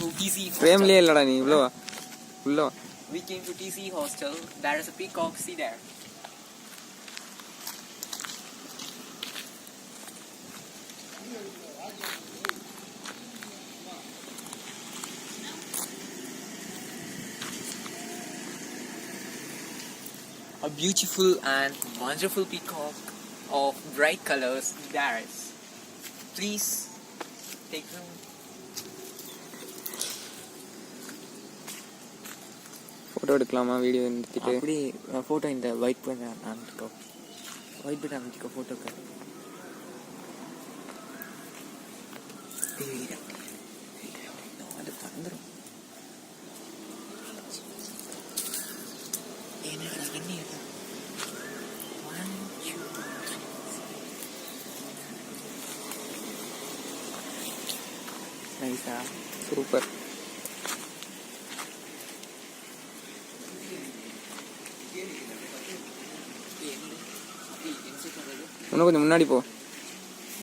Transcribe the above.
to TC hostel. Family illada nee ivlo. Ullo. We came to TC hostel. There is a peacock. See there. A beautiful and wonderful peacock of bright colors there is. Please take them. Photo எடுக்கலாமா video எடுத்துட்டு அப்படி photo இந்த white பண்ண அனுப்பிக்கோ. White பண்ண அனுப்பிக்கோ ஃபோட்டோக்கு. அது வந்துடும். என்னடா என்ன நைஸா சூப்பர். இன்னும் கொஞ்சம் முன்னாடி போ.